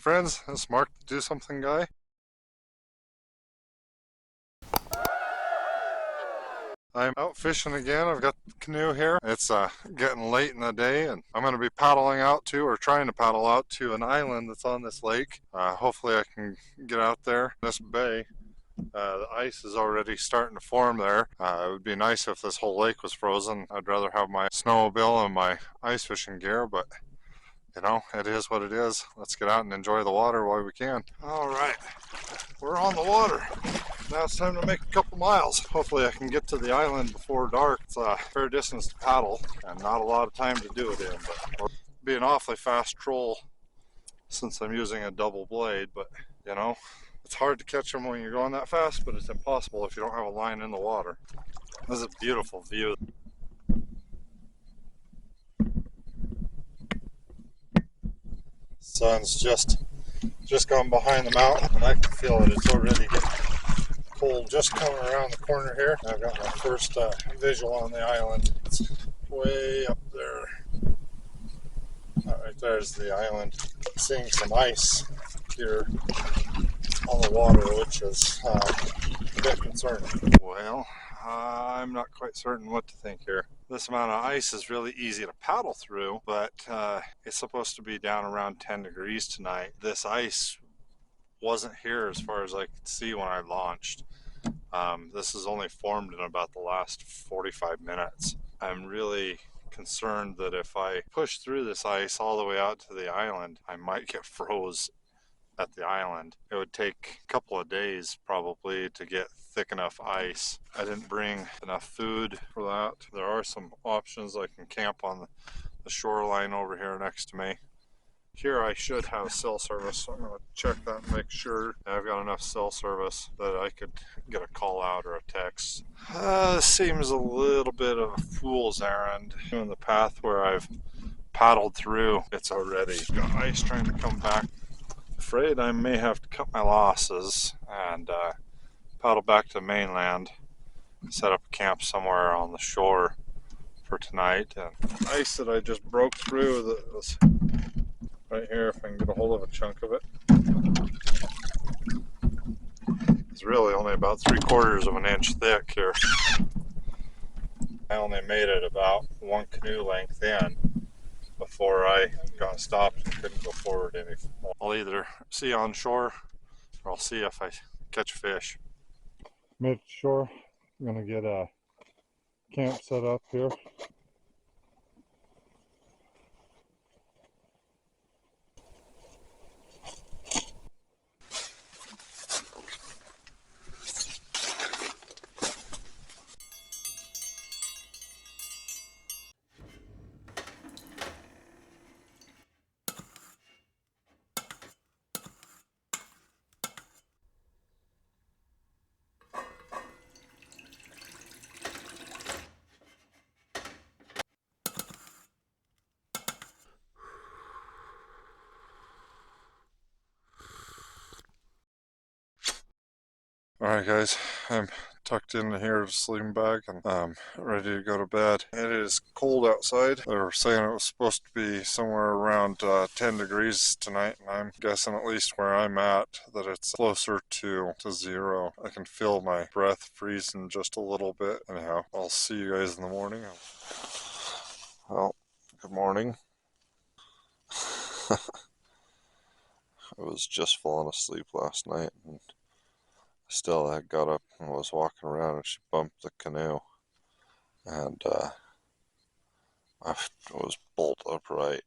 friends, this is Mark, the Do Something Guy. I'm out fishing again. I've got the canoe here. It's getting late in the day, and I'm going to be paddling out to, or trying to paddle out to, an island that's on this lake. Hopefully I can get out there. This bay, the ice is already starting to form there. It would be nice if this whole lake was frozen. I'd rather have my snowmobile and my ice fishing gear, but you know, it is what it is. Let's get out and enjoy the water while we can. All right, we're on the water. Now it's time to make a couple miles. Hopefully I can get to the island before dark. It's a fair distance to paddle and not a lot of time to do it in, but it'll be an awfully fast troll since I'm using a double blade. But you know, it's hard to catch them when you're going that fast, but it's impossible if you don't have a line in the water. This is a beautiful view. Sun's just gone behind the mountain, and I can feel it. It's already getting cold just coming around the corner here. I've got my first visual on the island. It's way up there. Right there's the island. Seeing some ice here on the water, which is a bit concerning. Well, I'm not quite certain what to think here. This amount of ice is really easy to paddle through, but it's supposed to be down around 10 degrees tonight. This ice wasn't here as far as I could see when I launched. This has only formed in about the last 45 minutes. I'm really concerned that if I push through this ice all the way out to the island, I might get froze at the island. It would take a couple of days probably to get thick enough ice. I didn't bring enough food for that. There are some options. I can camp on the shoreline over here next to me. Here I should have cell service, so I'm going to check that and make sure I've got enough cell service that I could get a call out or a text. Seems a little bit of a fool's errand. In the path where I've paddled through, it's already got ice trying to come back. Afraid I may have to cut my losses and paddle back to mainland, set up a camp somewhere on the shore for tonight. And ice that I just broke through that was right here, if I can get a hold of a chunk of it. It's really only about 3/4 of an inch thick here. I only made it about one canoe length in before I got stopped and couldn't go forward any more. I'll either see you on shore or I'll see if I catch a fish. Mid shore, I'm gonna get a camp set up here. Alright guys, I'm tucked in here to sleeping bag and ready to go to bed. It is cold outside. They were saying it was supposed to be somewhere around 10 degrees tonight, and I'm guessing, at least where I'm at, that it's closer to 0. I can feel my breath freezing just a little bit. Anyhow, I'll see you guys in the morning. Well, good morning. I was just falling asleep last night, and still, I got up and was walking around, and she bumped the canoe, and I was bolt upright.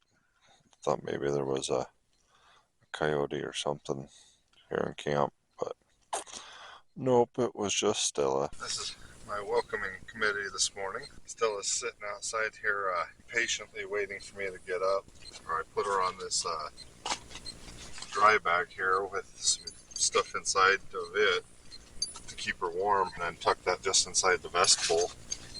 Thought maybe there was a coyote or something here in camp, but nope, it was just Stella. This is my welcoming committee this morning. Stella's sitting outside here patiently waiting for me to get up. I put her on this dry bag here with some stuff inside of it to keep her warm, and then tuck that just inside the vestibule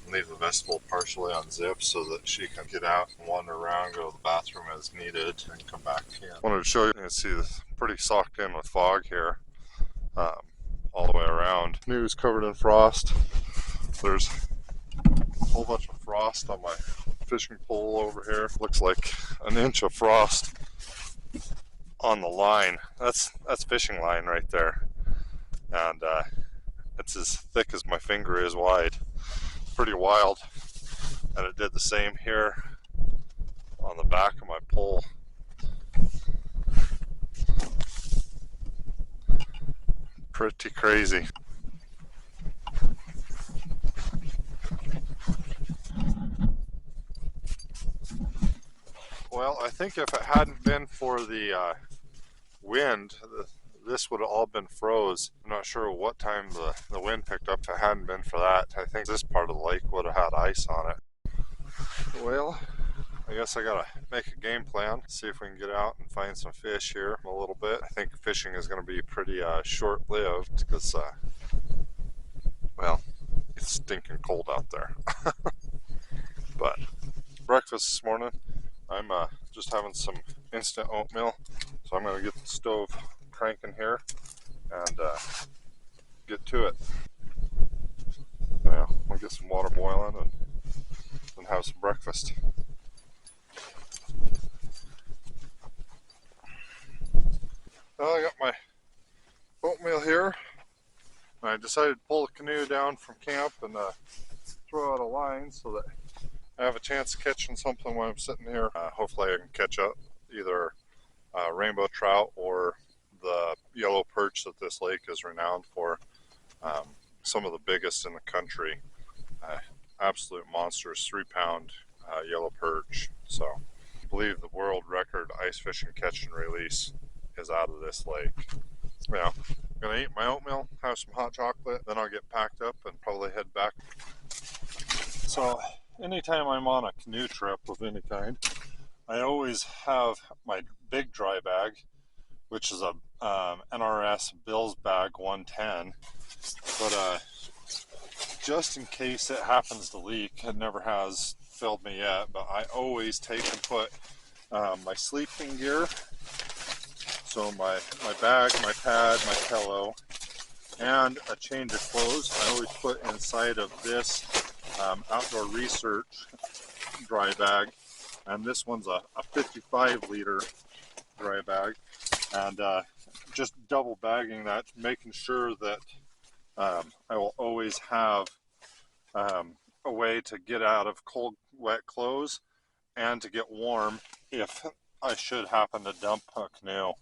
and leave the vestibule partially unzipped so that she can get out and wander around, go to the bathroom as needed, and come back in. I wanted to show you, you can see it's pretty socked in with fog here all the way around. Canoe's covered in frost. There's a whole bunch of frost on my fishing pole over here. Looks like an inch of frost on the line. That's fishing line right there, and it's as thick as my finger is wide. Pretty wild. And it did the same here on the back of my pole. Pretty crazy. Well, I think if it hadn't been for the wind, this would have all been froze. I'm not sure what time the wind picked up. If it hadn't been for that, I think this part of the lake would have had ice on it. Well, I guess I gotta make a game plan, see if we can get out and find some fish here a little bit. I think fishing is gonna be pretty short-lived because, well, it's stinking cold out there. But breakfast this morning, I'm just having some instant oatmeal, so I'm gonna get the stove cranking here and get to it. Now, I'll get some water boiling and have some breakfast. Well, I got my oatmeal here. I decided to pull the canoe down from camp and throw out a line so that I have a chance of catching something when I'm sitting here. Hopefully I can catch up either rainbow trout or the yellow perch that this lake is renowned for. Some of the biggest in the country. Absolute monsters, 3-pound yellow perch. So I believe the world record ice fishing catch and release is out of this lake. Yeah, I'm gonna eat my oatmeal, have some hot chocolate, then I'll get packed up and probably head back. So anytime I'm on a canoe trip of any kind, I always have my big dry bag, which is a NRS Bills Bag 110. But just in case it happens to leak, it never has failed me yet, but I always take and put my sleeping gear. So my bag, my pad, my pillow, and a change of clothes I always put inside of this outdoor research dry bag. And this one's a 55-liter dry bag. And just double bagging that, making sure that I will always have a way to get out of cold, wet clothes and to get warm if I should happen to dump a canoe.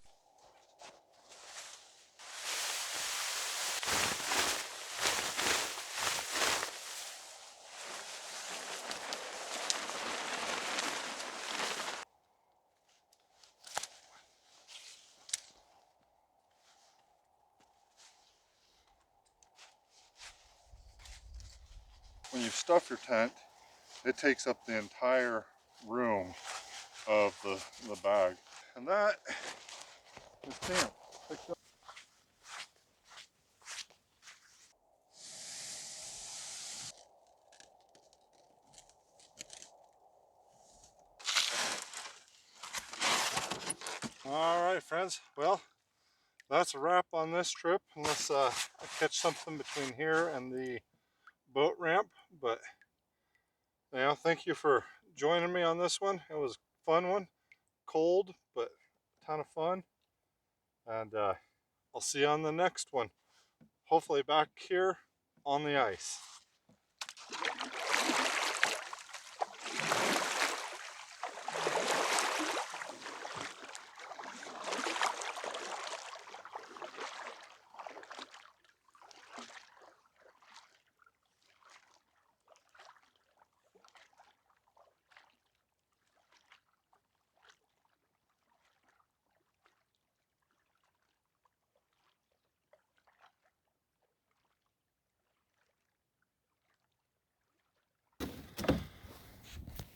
When you stuff your tent, it takes up the entire room of the bag. And that is camp. All right, friends. Well, that's a wrap on this trip, unless I catch something between here and the boat ramp. But thank you for joining me on this one. It was a fun one, cold, but a ton of fun. And I'll see you on the next one. Hopefully back here on the ice.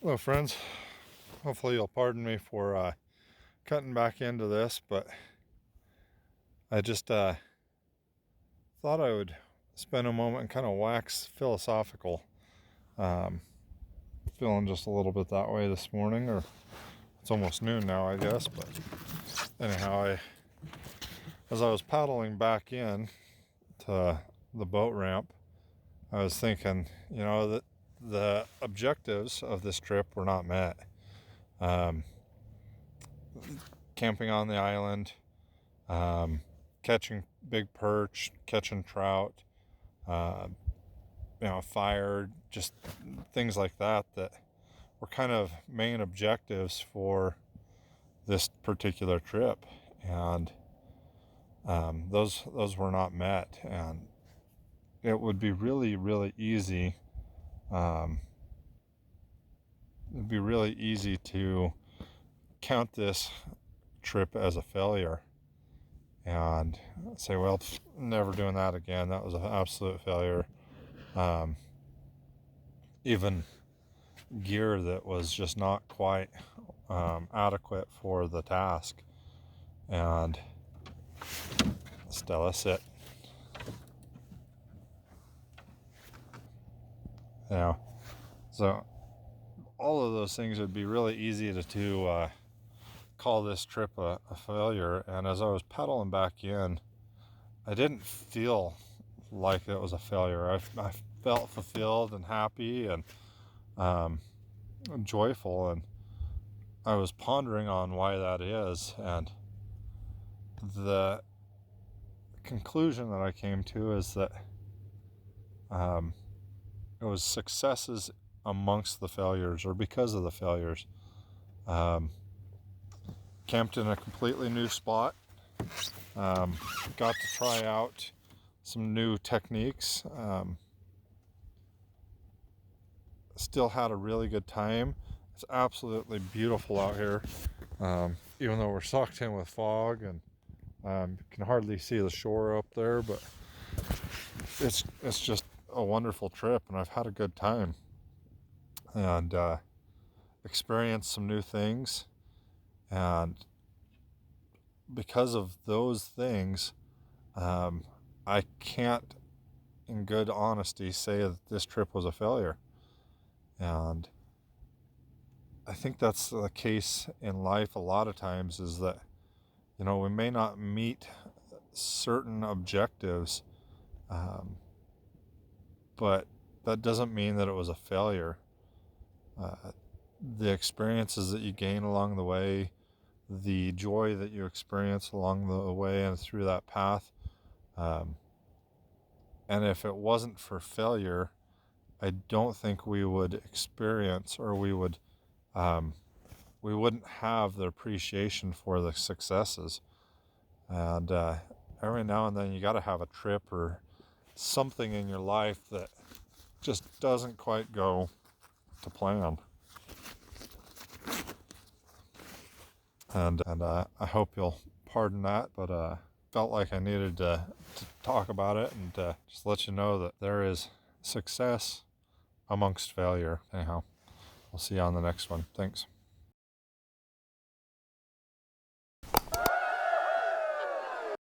Hello, friends. Hopefully you'll pardon me for cutting back into this, but I just thought I would spend a moment and kind of wax philosophical. Feeling just a little bit that way this morning, or it's almost noon now, I guess. But anyhow, as I was paddling back in to the boat ramp, I was thinking, that the objectives of this trip were not met. camping on the island, catching big perch, catching trout, fire, just things like that were kind of main objectives for this particular trip. And those were not met. And it would be really, really easy. It'd be really easy to count this trip as a failure and say, well, never doing that again. That was an absolute failure. Even gear that was just not quite adequate for the task. And Stella, sit. So all of those things would be really easy to call this trip a failure. And as I was pedaling back in, I didn't feel like it was a failure. I felt fulfilled and happy and joyful, and I was pondering on why that is. And the conclusion that I came to is that it was successes amongst the failures, or because of the failures. Camped in a completely new spot, got to try out some new techniques, still had a really good time. It's absolutely beautiful out here, even though we're sucked in with fog and can hardly see the shore up there, but it's just a wonderful trip, and I've had a good time and experienced some new things. And because of those things, I can't in good honesty say that this trip was a failure. And I think that's the case in life a lot of times, is that, we may not meet certain objectives, but that doesn't mean that it was a failure. The experiences that you gain along the way, the joy that you experience along the way and through that path, and if it wasn't for failure, I don't think we would experience, or we wouldn't have the appreciation for the successes. And every now and then you got to have a trip or something in your life that just doesn't quite go to plan. And I hope you'll pardon that, but felt like I needed to talk about it and just let you know that there is success amongst failure. Anyhow, I'll see you on the next one. Thanks.